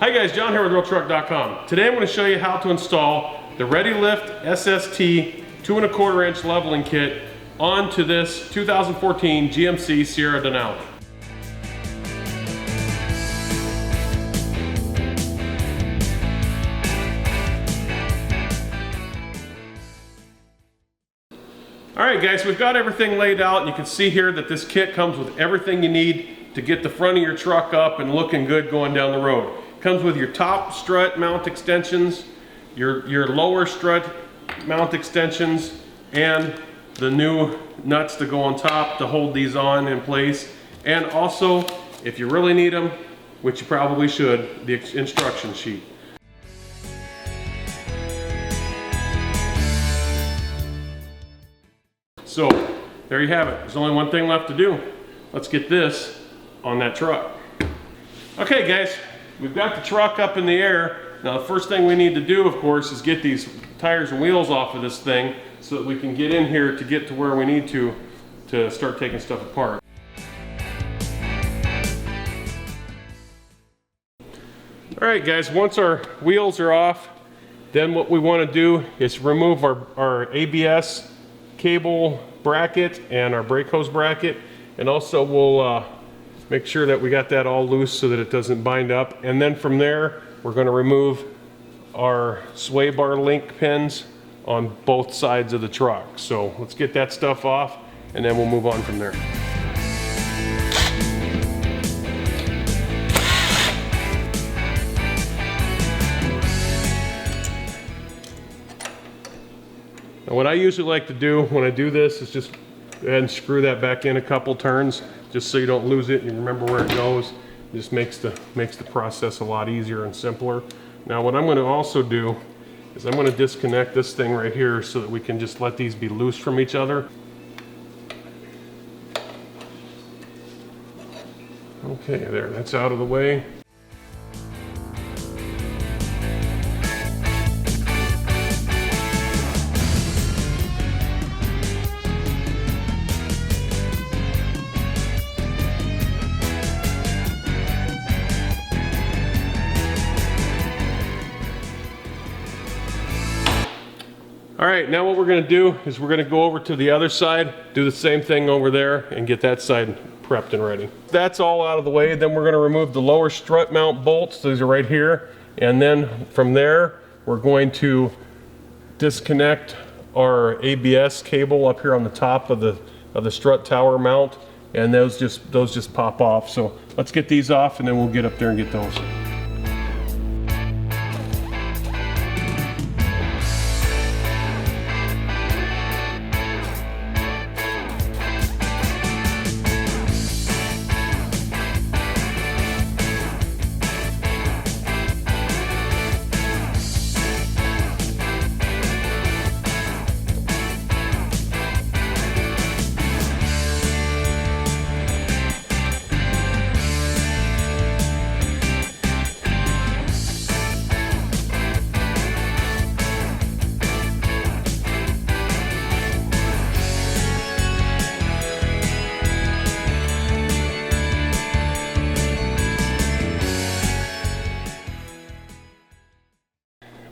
Hi guys, John here with RealTruck.com. Today I'm going to show you how to install the ReadyLift SST 2 1/4 inch leveling kit onto this 2014 GMC Sierra Denali. Alright guys, we've got everything laid out. You can see here that this kit comes with everything you need to get the front of your truck up and looking good going down the road. Comes with your top strut mount extensions, your lower strut mount extensions, and the new nuts to go on top to hold these on in place. And also, if you really need them, which you probably should, the instruction sheet. So, there you have it. There's only one thing left to do. Let's get this on that truck. Okay guys, we've got the truck up in the air. Now the first thing we need to do, of course, is get these tires and wheels off of this thing so that we can get in here to get to where we need to start taking stuff apart. Alright guys, once our wheels are off, then what we want to do is remove our ABS cable bracket and our brake hose bracket, and also we'll make sure that we got that all loose so that it doesn't bind up. And then from there, we're going to remove our sway bar link pins on both sides of the truck. So let's get that stuff off and then we'll move on from there. Now what I usually like to do when I do this is just go ahead and screw that back in a couple turns, just so you don't lose it and you remember where it goes. It just makes the process a lot easier and simpler. Now what I'm going to also do is I'm going to disconnect this thing right here so that we can just let these be loose from each other. Okay, there, that's out of the way. All right, now what we're going to do is we're going to go over to the other side, do the same thing over there, and get that side prepped and ready. That's all out of the way. Then we're going to remove the lower strut mount bolts. These are right here. And then from there, we're going to disconnect our ABS cable up here on the top of the strut tower mount, and those just pop off. So let's get these off, and then we'll get up there and get those.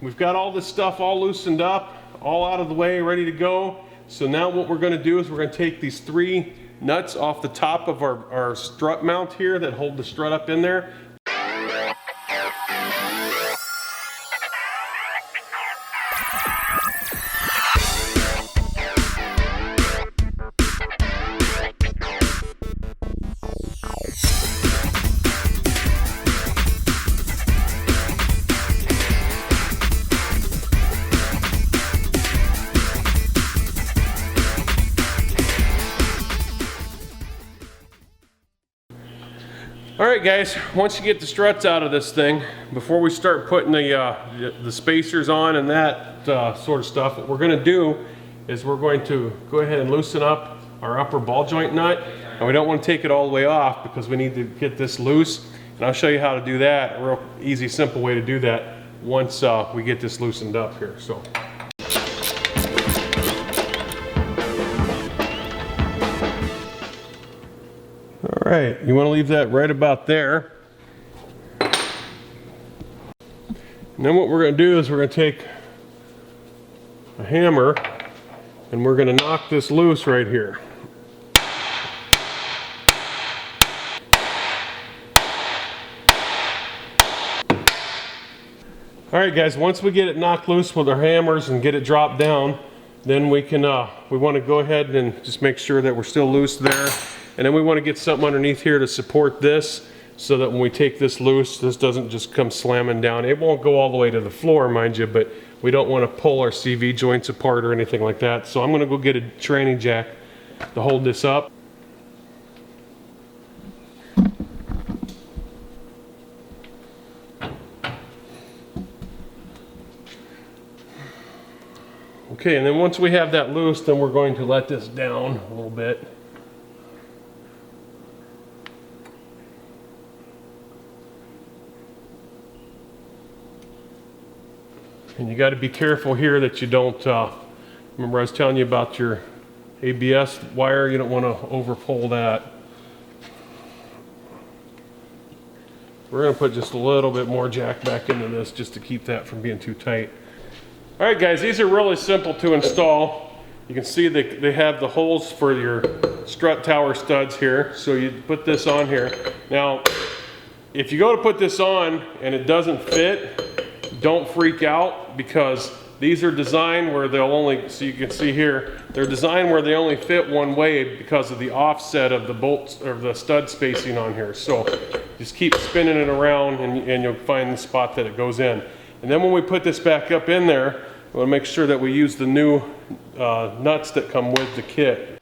We've got all this stuff all loosened up, all out of the way, ready to go. So now what we're going to do is we're going to take these 3 nuts off the top of our strut mount here that hold the strut up in there. Alright guys, once you get the struts out of this thing, before we start putting the spacers on and that sort of stuff, what we're going to do is we're going to go ahead and loosen up our upper ball joint nut. And we don't want to take it all the way off because we need to get this loose. And I'll show you how to do that, a real easy, simple way to do that once we get this loosened up here. So. All right, you want to leave that right about there. And then what we're going to do is we're going to take a hammer and we're going to knock this loose right here. Alright guys, once we get it knocked loose with our hammers and get it dropped down, then we can we want to go ahead and just make sure that we're still loose there. And then we want to get something underneath here to support this so that when we take this loose, this doesn't just come slamming down. It won't go all the way to the floor, mind you, but we don't want to pull our CV joints apart or anything like that. So I'm going to go get a training jack to hold this up. Okay, and then once we have that loose, then we're going to let this down a little bit. And you got to be careful here that you don't, remember I was telling you about your ABS wire, you don't want to over pull that. We're going to put just a little bit more jack back into this just to keep that from being too tight. Alright guys, these are really simple to install. You can see they have the holes for your strut tower studs here. So you put this on here. Now, if you go to put this on and it doesn't fit, don't freak out, because these are designed where they'll only, so you can see here, they're designed where they only fit one way because of the offset of the bolts or the stud spacing on here. So just keep spinning it around and you'll find the spot that it goes in. And then when we put this back up in there, we want to make sure that we use the new nuts that come with the kit.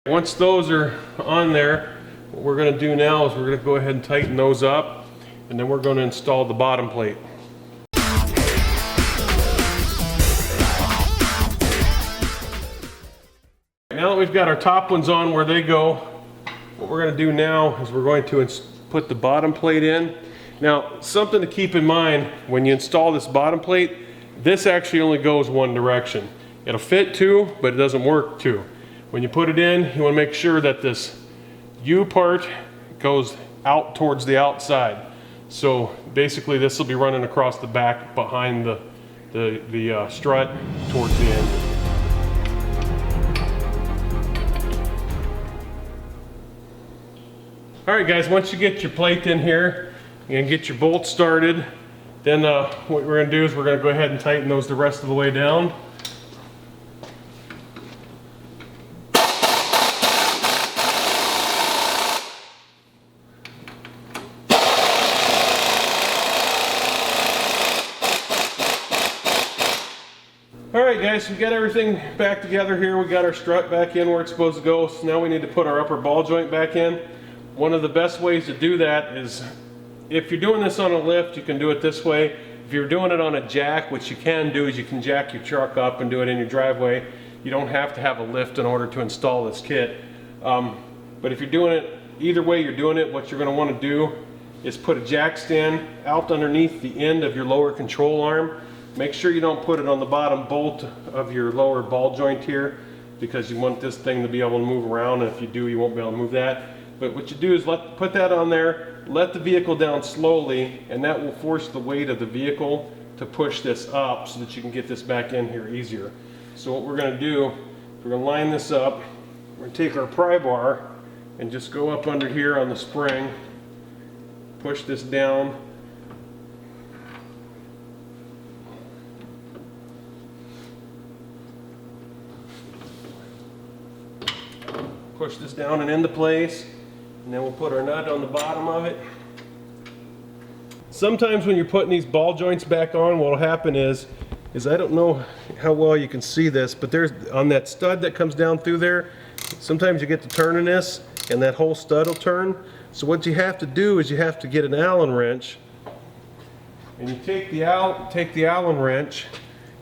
Once those are on there, what we're going to do now is we're going to go ahead and tighten those up, and then we're going to install the bottom plate. Now that we've got our top ones on where they go, what we're going to do now is we're going to put the bottom plate in. Now, something to keep in mind when you install this bottom plate, this actually only goes one direction. It'll fit two, but it doesn't work two. When you put it in, you want to make sure that this U part goes out towards the outside. So basically this will be running across the back behind the strut towards the end. Alright guys, once you get your plate in here and get your bolts started, then what we're going to do is we're going to go ahead and tighten those the rest of the way down. Alright guys, we got everything back together here. We got our strut back in where it's supposed to go. So now we need to put our upper ball joint back in. One of the best ways to do that is, if you're doing this on a lift, you can do it this way. If you're doing it on a jack, what you can do is you can jack your truck up and do it in your driveway. You don't have to have a lift in order to install this kit. But if you're doing it, either way you're doing it, what you're going to want to do is put a jack stand out underneath the end of your lower control arm. Make sure you don't put it on the bottom bolt of your lower ball joint here, because you want this thing to be able to move around, and if you do, you won't be able to move that. But what you do is put that on there, let the vehicle down slowly, and that will force the weight of the vehicle to push this up so that you can get this back in here easier. So what we're going to do, we're going to line this up. We're going to take our pry bar and just go up under here on the spring, push this down. Push this down and into place, and then we'll put our nut on the bottom of it. Sometimes when you're putting these ball joints back on, what will happen is I don't know how well you can see this, but there's on that stud that comes down through there, sometimes you get to turning this and that whole stud will turn. So what you have to do is you have to get an Allen wrench, and you take the Allen wrench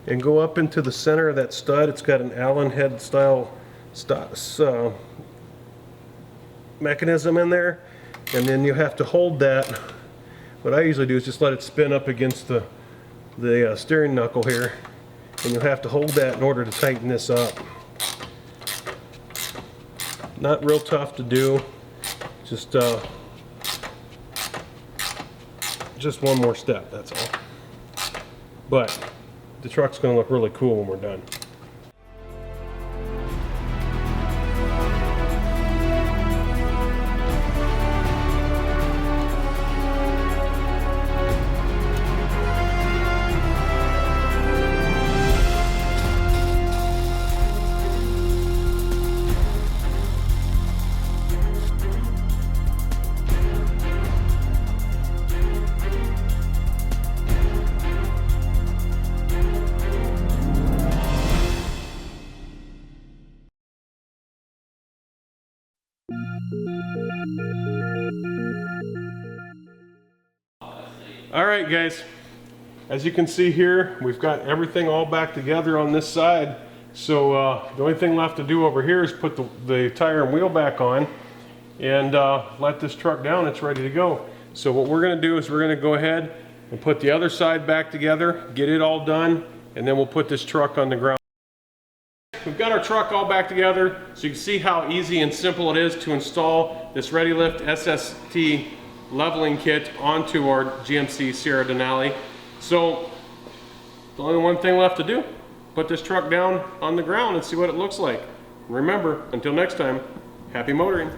and go up into the center of that stud. It's got an Allen head style mechanism in there, and then you have to hold that. What I usually do is just let it spin up against the steering knuckle here, and you'll have to hold that in order to tighten this up. Not real tough to do, just one more step, that's all. But the truck's going to look really cool when we're done. Alright guys, as you can see here, we've got everything all back together on this side. So the only thing left to do over here is put the tire and wheel back on and let this truck down. It's ready to go. So what we're going to do is we're going to go ahead and put the other side back together, get it all done, and then we'll put this truck on the ground. We've got our truck all back together, so you can see how easy and simple it is to install this ReadyLift SST leveling kit onto our GMC Sierra Denali. So the only one thing left to do, put this truck down on the ground and see what it looks like. Remember, until next time, happy motoring.